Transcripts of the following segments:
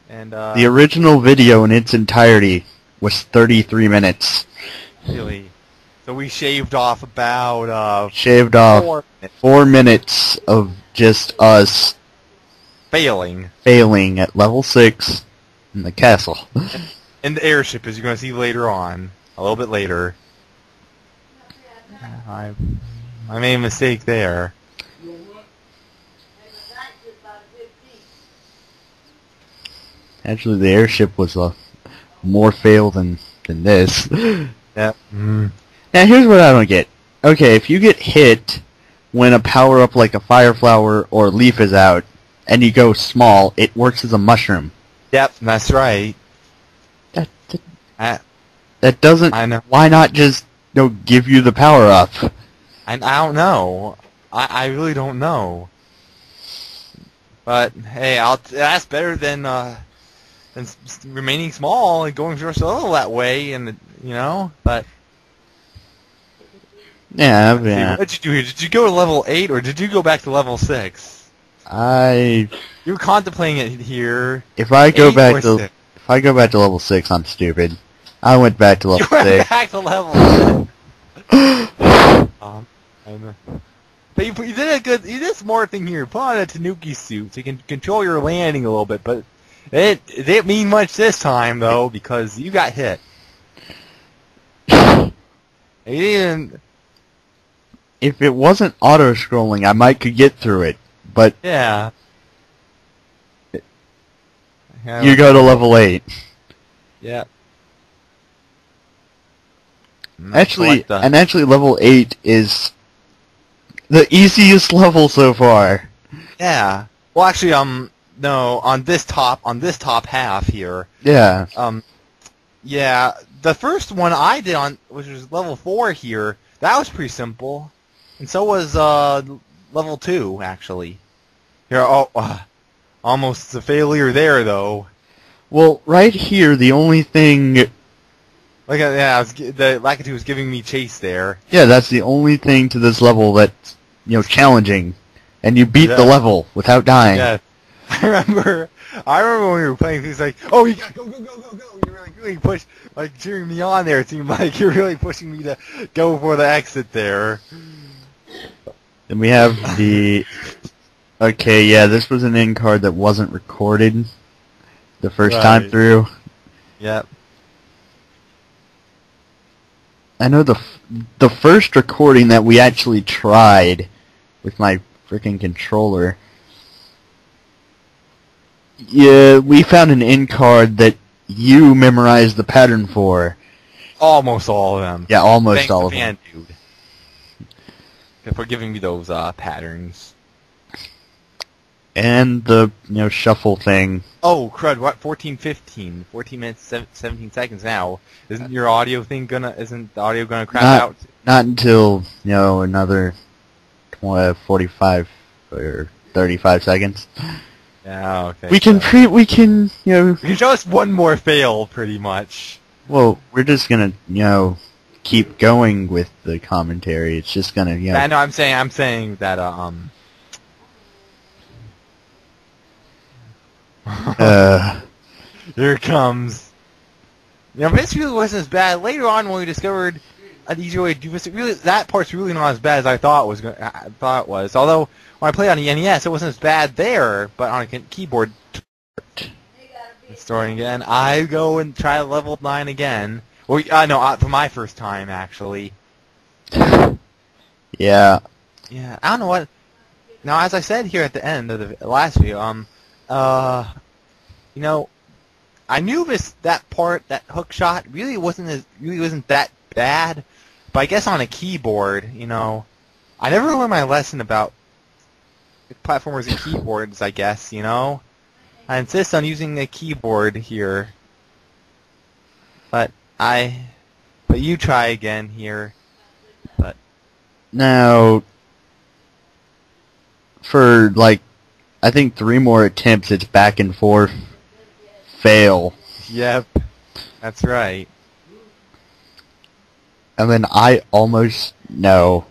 And the original video in its entirety was 33 minutes. really, so we shaved off about Shaved off 4 minutes of just us failing at level 6 in the castle. in the airship, as you're going to see later on, a little bit later. I made a mistake there. Actually, the airship was more fail than this. Yeah. Now, here's what I don't get. Okay, if you get hit when a power-up like a fire flower or leaf is out, and you go small, it works as a mushroom. Yep, that's right. That doesn't... I know. Why not just, give you the power-up? I don't know. I really don't know. But, hey, that's better than remaining small and going first level that way, and, but... Yeah. What did you do here? Did you go to level 8, or did you go back to level 6? You were contemplating it here. If I go back to level 6, I'm stupid. I went back to level 6. You went back to level 6. But you did you did a smart thing here. Put on a Tanuki suit so you can control your landing a little bit, but it didn't mean much this time though, because you got hit. You didn't. If it wasn't auto-scrolling, I might could get through it, but... Yeah. You go to level 8. Yeah. Actually, level 8 is the easiest level so far. Yeah. Well, actually, no, on this top half here. Yeah. Yeah, the first one I did which was level 4 here, that was pretty simple. And so was, level 2, actually. Here, almost a failure there, though. Well, right here, the only thing... Look at the Lakitu was giving me chase there. Yeah, that's the only thing to this level that's, challenging. And you beat the level without dying. Yeah. I remember when we were playing things like, oh, you gotta go. You're really cheering me on there. It seemed like you're really pushing me to go for the exit there. Then we have the... Okay, yeah, this was an end card that wasn't recorded the first time through. Yep. I know the first recording that we actually tried with my freaking controller. Yeah, we found an end card that you memorized the pattern for. Almost all of them. Yeah, almost all of them. Dude. For giving me those patterns. And the shuffle thing. Oh crud! What? 14 minutes, 17 seconds now. Isn't your audio thing Isn't the audio gonna crap out? Not until another 45 or 35 seconds. Yeah. Okay. We can You can show us one more fail, pretty much. Well, we're just gonna keep going with the commentary. It's just gonna I know. I'm saying that Here it comes. This really wasn't as bad. Later on, when we discovered an easier way to do this, that part's really not as bad as I thought it was. Although when I played on the NES, it wasn't as bad there, but on a keyboard. Starting again, I go and try level 9 again. Well, no, for my first time actually. Yeah. Yeah, I don't know what. Now, as I said here at the end of the last video, I knew that hook shot really wasn't that bad, but I guess on a keyboard, I never learned my lesson about platformers and keyboards. I guess I insist on using a keyboard here, but you try again here, but now for I think 3 more attempts, it's back and forth. Fail. Yep, that's right. And then I almost... No,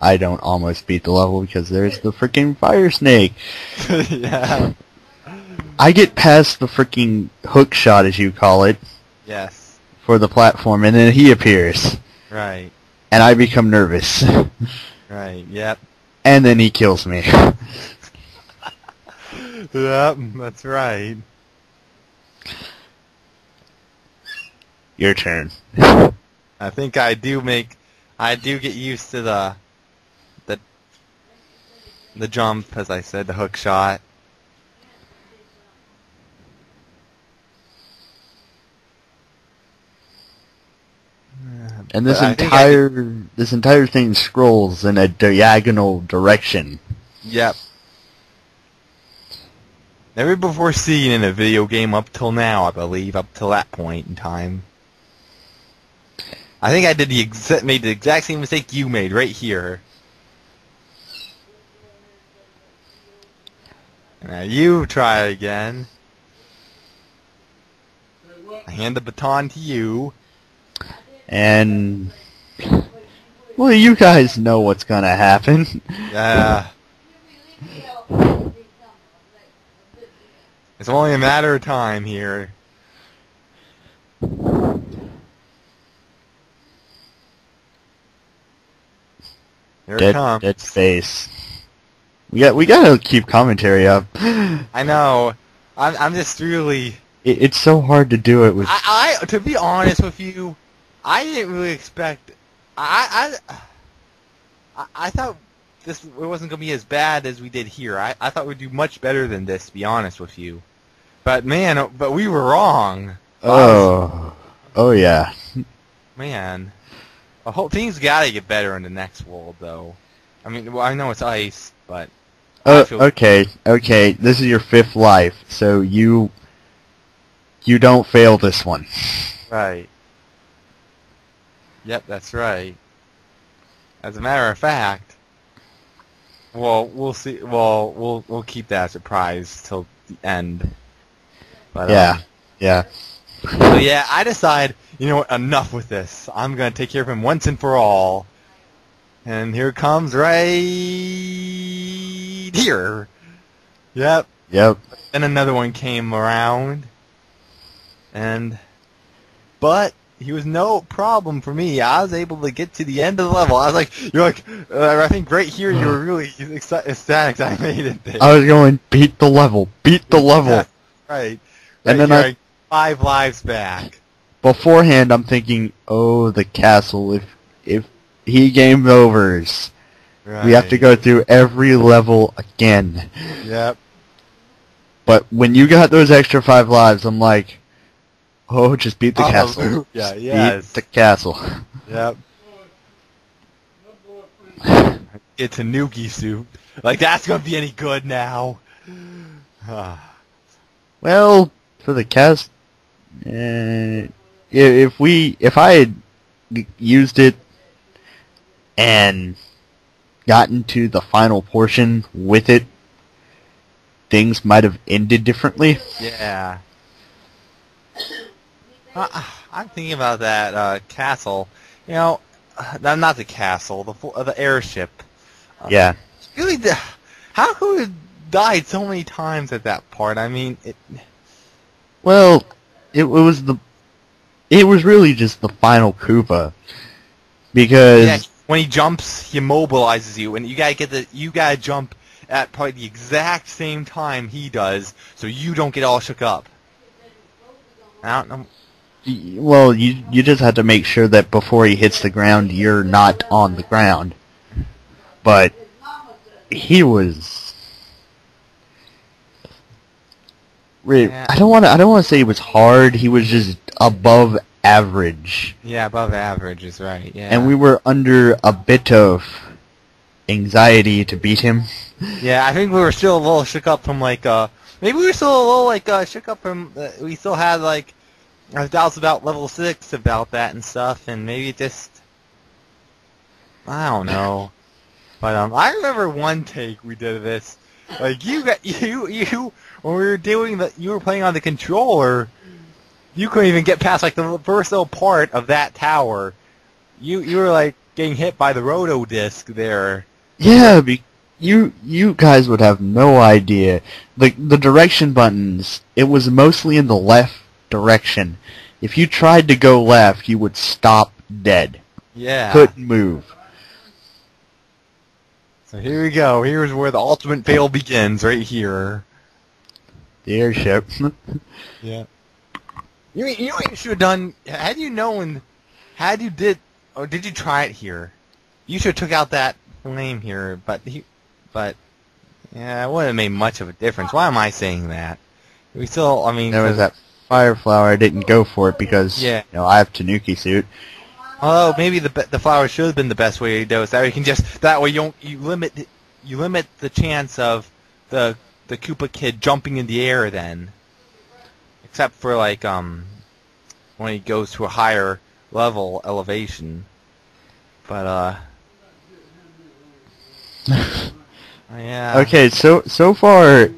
I don't almost beat the level because there's the freaking fire snake. Yeah. I get past the freaking hook shot, as you call it, Yes. for the platform, and then he appears. Right. And I become nervous. Right. Yep. And then he kills me. Yep. That's right. Your turn. I think I do get used to the jump, as I said, the hook shot. And this But I think this entire thing scrolls in a diagonal direction. Yep. Never before seen in a video game up till now, I believe, up till that point in time. I think I did made the exact same mistake you made right here. Now you try again. I hand the baton to you. And well, you guys know what's gonna happen. Yeah. It's only a matter of time here. Here it comes. Dead space. We gotta keep commentary up. I know. I'm just really. It's so hard to do it with. I to be honest with you, I didn't really expect. I thought it wasn't gonna be as bad as we did here. I thought we'd do much better than this, to be honest with you. But man, we were wrong. Oh yeah. Man, the whole thing's gotta get better in the next world, though. I mean, well, I know it's ice, but. Okay. This is your 5th life, so you don't fail this one. Right. Yep, that's right. As a matter of fact, well, we'll see. Well, we'll keep that a surprise till the end. But, yeah. So yeah, I decide, you know what, enough with this. I'm gonna take care of him once and for all. And here it comes right here. Yep. Then another one came around. But he was no problem for me. I was able to get to the end of the level. I was like, I think right here you were really ecstatic I made it there. I was going, beat the level. Yeah, right. And then here, 5 lives back. Beforehand, I'm thinking, oh, the castle. If he game overs, we have to go through every level again. Yep. But when you got those extra 5 lives, I'm like, oh, just beat the castle. Yeah, yes. Beat the castle. Yep. It's a Nuki soup. Like, that's gonna be any good now. Well, for the cast, if I had used it and gotten to the final portion with it, things might have ended differently. Yeah. I'm thinking about that castle. You know, not the castle, the airship. Yeah. Really, how could we have died so many times at that part? I mean, Well, it was really just the final Koopa, because when he jumps, he immobilizes you, and you gotta jump at probably the exact same time he does, so you don't get all shook up. I don't know. Well, you just have to make sure that before he hits the ground, you're not on the ground. But he was. I don't want to say he was hard. He was just above average. Yeah, above average is right. Yeah. And we were under a bit of anxiety to beat him. Yeah, I think we were still a little shook up from maybe we were still a little shook up from we still had our doubts about level 6 about that and stuff, and maybe just I don't know. But I remember one take we did of this. Like you when we were doing you were playing on the controller, you couldn't even get past the first little part of that tower. You were getting hit by the roto disc there. Yeah, you guys would have no idea. The direction buttons, it was mostly in the left direction. If you tried to go left, you would stop dead. Yeah. Couldn't move. So here we go. Here's where the ultimate fail begins, right here. The airship. Yeah. You know what you should have done? Had you known, did you try it here? You should have took out that flame here, but yeah, it wouldn't have made much of a difference. Why am I saying that? We still, I mean, There was that fire flower. I didn't go for it because I have Tanuki suit. Oh, maybe the flower should have been the best way to do it. That way you can you limit the chance of the Koopa Kid jumping in the air then. Except for like when he goes to a higher level elevation. But yeah. Okay, so far,